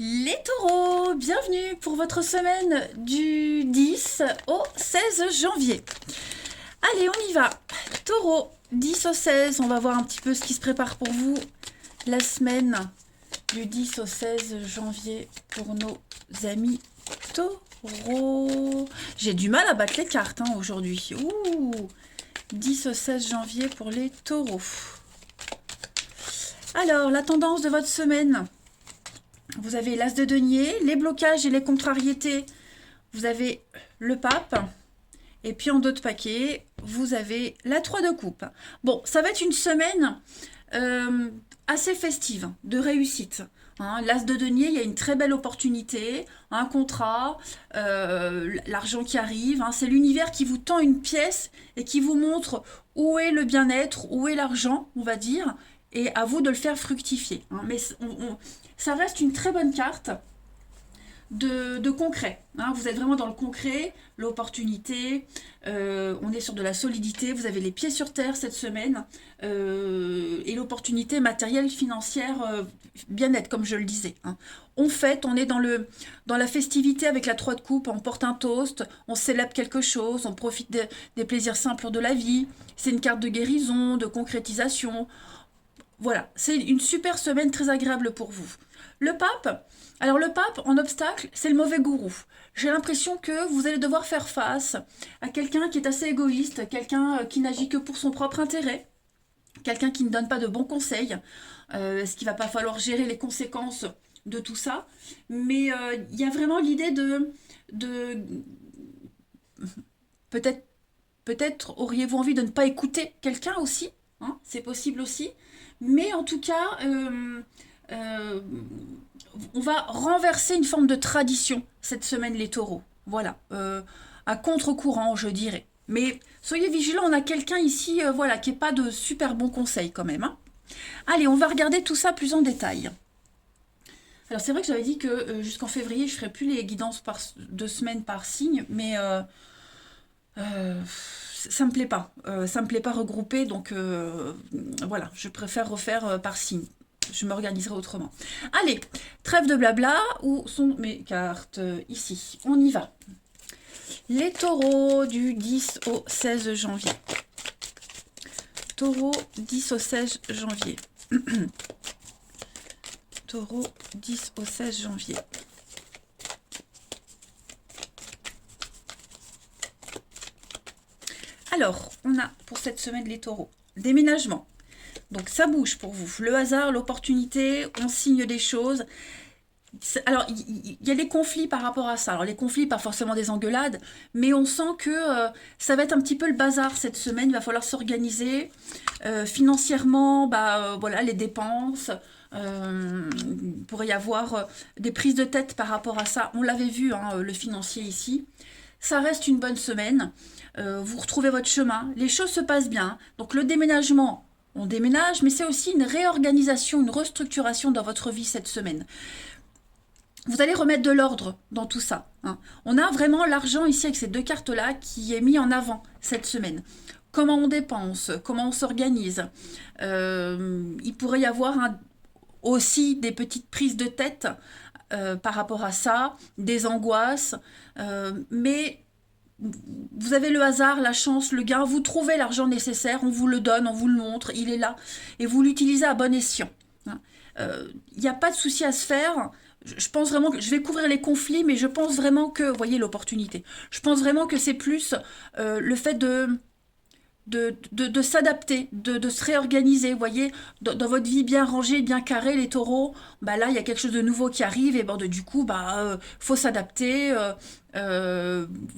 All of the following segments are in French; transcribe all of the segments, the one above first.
Les taureaux, bienvenue pour votre semaine du 10 au 16 janvier. Allez, on y va. Taureau, 10 au 16, on va voir un petit peu ce qui se prépare pour vous la semaine du 10 au 16 janvier pour nos amis taureaux. J'ai du mal à battre les cartes aujourd'hui. Ouh, 10 au 16 janvier pour les taureaux. Alors, la tendance de votre semaine. Vous avez l'as de denier, les blocages et les contrariétés. Vous avez le pape. Et puis en dos de paquet, vous avez la 3 de coupe. Bon, ça va être une semaine assez festive, de réussite. L'as de denier, il y a une très belle opportunité, un contrat, l'argent qui arrive. C'est l'univers qui vous tend une pièce et qui vous montre où est le bien-être, où est l'argent, on va dire. Et à vous de le faire fructifier. Mais ça reste une très bonne carte de concret. Vous êtes vraiment dans le concret, l'opportunité, on est sur de la solidité, vous avez les pieds sur terre cette semaine, et l'opportunité matérielle, financière, bien-être, comme je le disais. On fête, on est dans la festivité avec la 3 de coupe, on porte un toast, on célèbre quelque chose, on profite des plaisirs simples de la vie. C'est une carte de guérison, de concrétisation. Voilà, c'est une super semaine très agréable pour vous. Le pape, alors le pape en obstacle, c'est le mauvais gourou. J'ai l'impression que vous allez devoir faire face à quelqu'un qui est assez égoïste, quelqu'un qui n'agit que pour son propre intérêt, quelqu'un qui ne donne pas de bons conseils. Est-ce qu'il va pas falloir gérer les conséquences de tout ça? Mais il y a vraiment l'idée de peut-être auriez-vous envie de ne pas écouter quelqu'un aussi, c'est possible aussi. Mais en tout cas, on va renverser une forme de tradition cette semaine, les taureaux. Voilà, à contre-courant, je dirais. Mais soyez vigilants, on a quelqu'un ici voilà, qui n'est pas de super bons conseils quand même. Allez, on va regarder tout ça plus en détail. Alors c'est vrai que j'avais dit que jusqu'en février, je ne ferai plus les guidances de semaine par signe, mais ça me plaît pas. Ça me plaît pas regrouper, donc voilà, je préfère refaire par signe. Je m'organiserai autrement. Allez, trêve de blabla, où sont mes cartes? Ici, on y va. Les taureaux du 10 au 16 janvier. Taureau 10 au 16 janvier. Taureau 10 au 16 janvier. Alors, on a pour cette semaine les taureaux. Déménagement. Donc ça bouge pour vous. Le hasard, l'opportunité, on signe des choses. Alors, il y a les conflits par rapport à ça. Alors, les conflits, pas forcément des engueulades, mais on sent que ça va être un petit peu le bazar cette semaine. Il va falloir s'organiser. Financièrement, voilà, les dépenses. Il pourrait y avoir des prises de tête par rapport à ça. On l'avait vu, le financier ici. Ça reste une bonne semaine. Vous retrouvez votre chemin. Les choses se passent bien. Donc, le déménagement, on déménage, mais c'est aussi une réorganisation, une restructuration dans votre vie cette semaine. Vous allez remettre de l'ordre dans tout ça. On a vraiment l'argent ici avec ces deux cartes-là qui est mis en avant cette semaine. Comment on dépense, comment on s'organise. Il pourrait y avoir aussi des petites prises de tête par rapport à ça, des angoisses. Mais vous avez le hasard, la chance, le gain. Vous trouvez l'argent nécessaire, on vous le donne, on vous le montre, il est là. Et vous l'utilisez à bon escient. Il n'y a pas de souci à se faire. Je pense vraiment que je vais couvrir les conflits, mais je pense vraiment que, vous voyez l'opportunité, je pense vraiment que c'est plus le fait de s'adapter, de se réorganiser, vous voyez, dans votre vie bien rangée, bien carrée, les taureaux, là, il y a quelque chose de nouveau qui arrive, et du coup, faut s'adapter,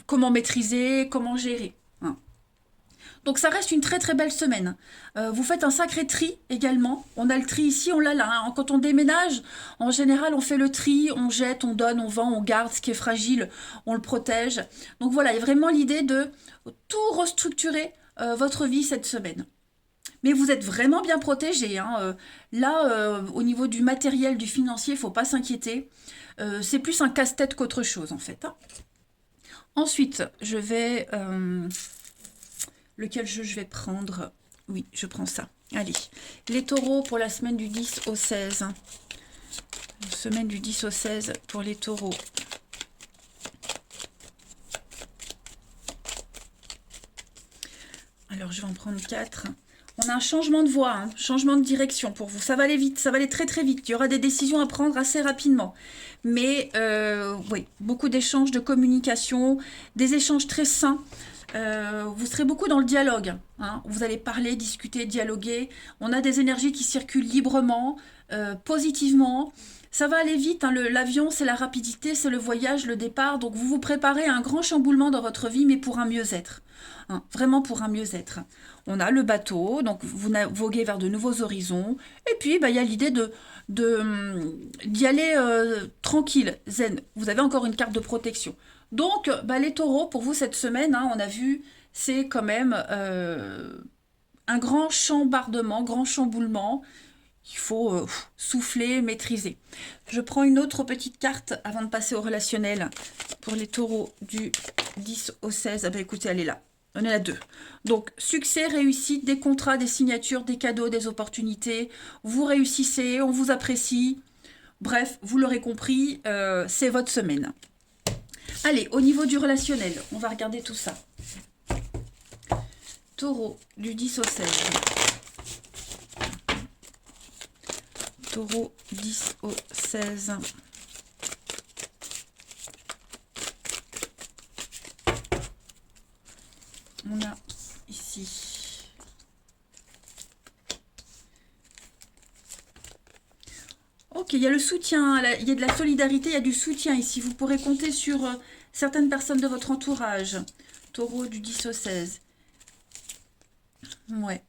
comment maîtriser, comment gérer. Donc ça reste une très très belle semaine. Vous faites un sacré tri également. On a le tri ici, on l'a là. Quand on déménage, en général, on fait le tri, on jette, on donne, on vend, on garde ce qui est fragile, on le protège. Donc voilà, il y a vraiment l'idée de tout restructurer votre vie cette semaine. Mais vous êtes vraiment bien protégé. Là, au niveau du matériel, du financier, il ne faut pas s'inquiéter. C'est plus un casse-tête qu'autre chose en fait. Ensuite, je vais... lequel jeu je vais prendre? Oui, je prends ça. Allez, les taureaux pour la semaine du 10 au 16. Semaine du 10 au 16 pour les taureaux. Alors, je vais en prendre 4. On a un changement de voie, hein, changement de direction pour vous. Ça va aller vite, ça va aller très très vite. Il y aura des décisions à prendre assez rapidement. Mais oui, beaucoup d'échanges, de communication, des échanges très sains. Vous serez beaucoup dans le dialogue. Hein. Vous allez parler, discuter, dialoguer. On a des énergies qui circulent librement, positivement. Ça va aller vite. Hein. L'avion, c'est la rapidité, c'est le voyage, le départ. Donc, vous vous préparez à un grand chamboulement dans votre vie, mais pour un mieux-être. Hein. Vraiment pour un mieux-être. On a le bateau, donc vous voguez vers de nouveaux horizons. Et puis, bah, y a l'idée d'y aller tranquille, zen. Vous avez encore une carte de protection. Donc, bah, les taureaux, pour vous, cette semaine, hein, on a vu, c'est quand même un grand chambardement, grand chamboulement. Il faut souffler, maîtriser. Je prends une autre petite carte avant de passer au relationnel pour les taureaux du 10 au 16. Ah bah écoutez, elle est là. On est à 2. Donc, succès, réussite, des contrats, des signatures, des cadeaux, des opportunités. Vous réussissez, on vous apprécie. Bref, vous l'aurez compris, c'est votre semaine. Allez, au niveau du relationnel, on va regarder tout ça. Taureau, du 10 au 16. Taureau, 10 au 16. On a ici. Ok, il y a le soutien, il y a de la solidarité, il y a du soutien ici. Vous pourrez compter sur certaines personnes de votre entourage. Taureau du 10 au 16. Ouais.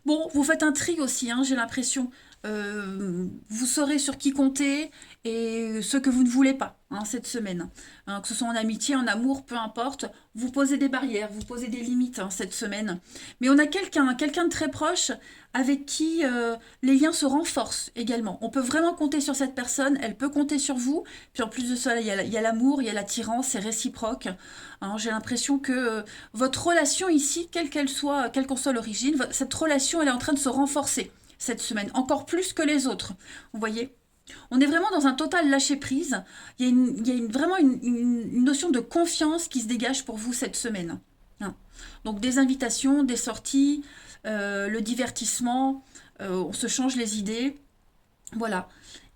Bon, vous faites un tri aussi, hein, j'ai l'impression. Vous saurez sur qui compter et ce que vous ne voulez pas hein, cette semaine. Hein, que ce soit en amitié, en amour, peu importe. Vous posez des barrières, vous posez des limites hein, cette semaine. Mais on a quelqu'un de très proche avec qui les liens se renforcent également. On peut vraiment compter sur cette personne, elle peut compter sur vous. Puis en plus de ça, il y a l'amour, il y a l'attirance, c'est réciproque. Hein, j'ai l'impression que votre relation ici, quelle qu'elle soit, quelle qu'en soit l'origine, cette relation, elle est en train de se renforcer cette semaine, encore plus que les autres. Vous voyez ? On est vraiment dans un total lâcher-prise. Il y a vraiment une notion de confiance qui se dégage pour vous cette semaine. Hein. Donc des invitations, des sorties, le divertissement, on se change les idées. Voilà.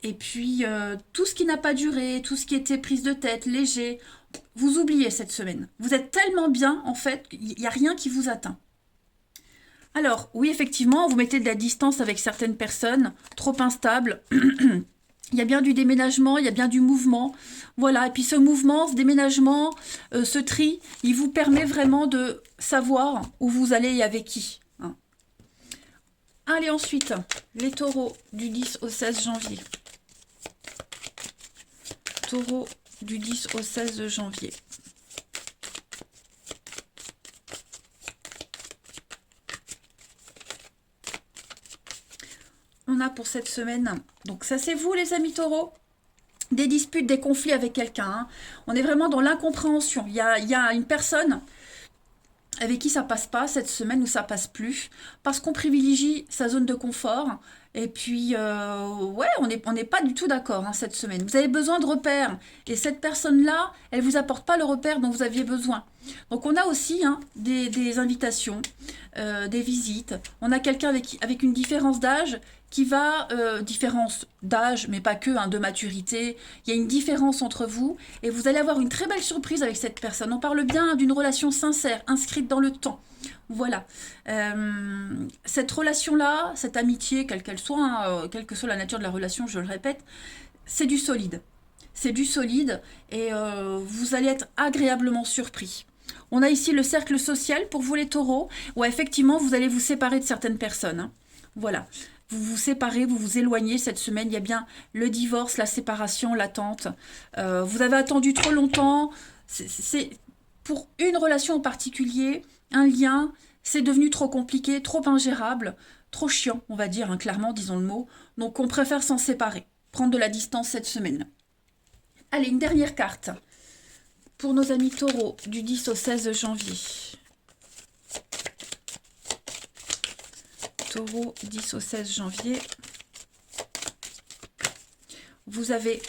Et puis, tout ce qui n'a pas duré, tout ce qui était prise de tête, léger, vous oubliez cette semaine. Vous êtes tellement bien, en fait, qu'il n'y a rien qui vous atteint. Alors, oui, effectivement, vous mettez de la distance avec certaines personnes, trop instables. Il y a bien du déménagement, il y a bien du mouvement. Voilà, et puis ce mouvement, ce déménagement, ce tri, il vous permet vraiment de savoir où vous allez et avec qui. Hein. Allez, ensuite, les taureaux du 10 au 16 janvier. Taureau du 10 au 16 janvier. On a pour cette semaine, donc ça c'est vous les amis taureaux, des disputes, des conflits avec quelqu'un. Hein. On est vraiment dans l'incompréhension. Il y a une personne avec qui ça passe pas cette semaine ou ça passe plus, parce qu'on privilégie sa zone de confort. Et puis, ouais, on n'est pas du tout d'accord hein, cette semaine. Vous avez besoin de repères. Et cette personne-là, elle ne vous apporte pas le repère dont vous aviez besoin. Donc, on a aussi hein, des invitations, des visites. On a quelqu'un avec une différence d'âge qui va, différence d'âge, mais pas que, hein, de maturité. Il y a une différence entre vous. Et vous allez avoir une très belle surprise avec cette personne. On parle bien d'une relation sincère, inscrite dans le temps. Voilà. Cette relation-là, cette amitié, quelle qu'elle soit, hein, quelle que soit la nature de la relation, je le répète, c'est du solide. C'est du solide et vous allez être agréablement surpris. On a ici le cercle social pour vous les taureaux, où effectivement vous allez vous séparer de certaines personnes. Hein. Voilà. Vous vous séparez, vous vous éloignez cette semaine. Il y a bien le divorce, la séparation, l'attente. Vous avez attendu trop longtemps. C'est pour une relation en particulier, un lien, c'est devenu trop compliqué, trop ingérable, trop chiant, on va dire, hein, clairement, disons le mot. Donc on préfère s'en séparer, prendre de la distance cette semaine. Allez, une dernière carte pour nos amis taureaux du 10 au 16 janvier. Taureau, 10 au 16 janvier. vous avez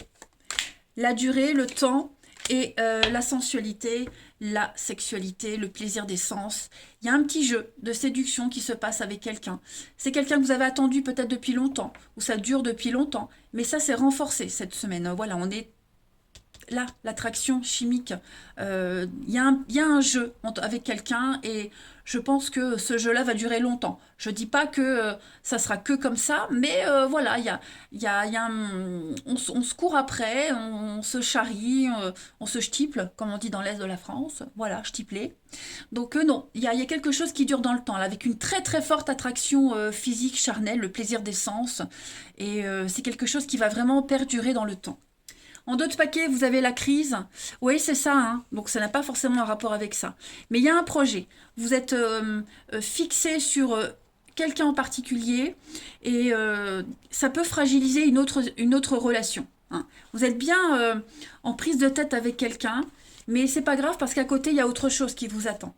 la durée, le temps et la sensualité, la sexualité, le plaisir des sens. Il y a un petit jeu de séduction qui se passe avec quelqu'un. C'est quelqu'un que vous avez attendu peut-être depuis longtemps, ou ça dure depuis longtemps, mais ça s'est renforcé cette semaine. Voilà, on est là, l'attraction chimique. Il y a un jeu avec quelqu'un et je pense que ce jeu-là va durer longtemps. Je dis pas que ça sera que comme ça, mais voilà, on se court après, on se charrie, on se stiple, comme on dit dans l'Est de la France. Voilà, stipler. Donc non, il y a quelque chose qui dure dans le temps, là, avec une très très forte attraction physique, charnelle, le plaisir des sens. Et c'est quelque chose qui va vraiment perdurer dans le temps. En d'autres paquets, vous avez la crise. Oui, c'est ça, hein. Donc ça n'a pas forcément un rapport avec ça. Mais il y a un projet. Vous êtes fixé sur quelqu'un en particulier et ça peut fragiliser une autre relation, hein. Vous êtes bien en prise de tête avec quelqu'un, mais c'est pas grave parce qu'à côté, il y a autre chose qui vous attend.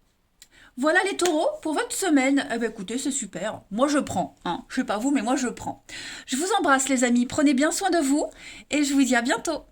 Voilà les taureaux pour votre semaine. Eh ben écoutez, c'est super. Moi je prends, hein. Je sais pas vous, mais moi je prends. Je vous embrasse les amis. Prenez bien soin de vous et je vous dis à bientôt.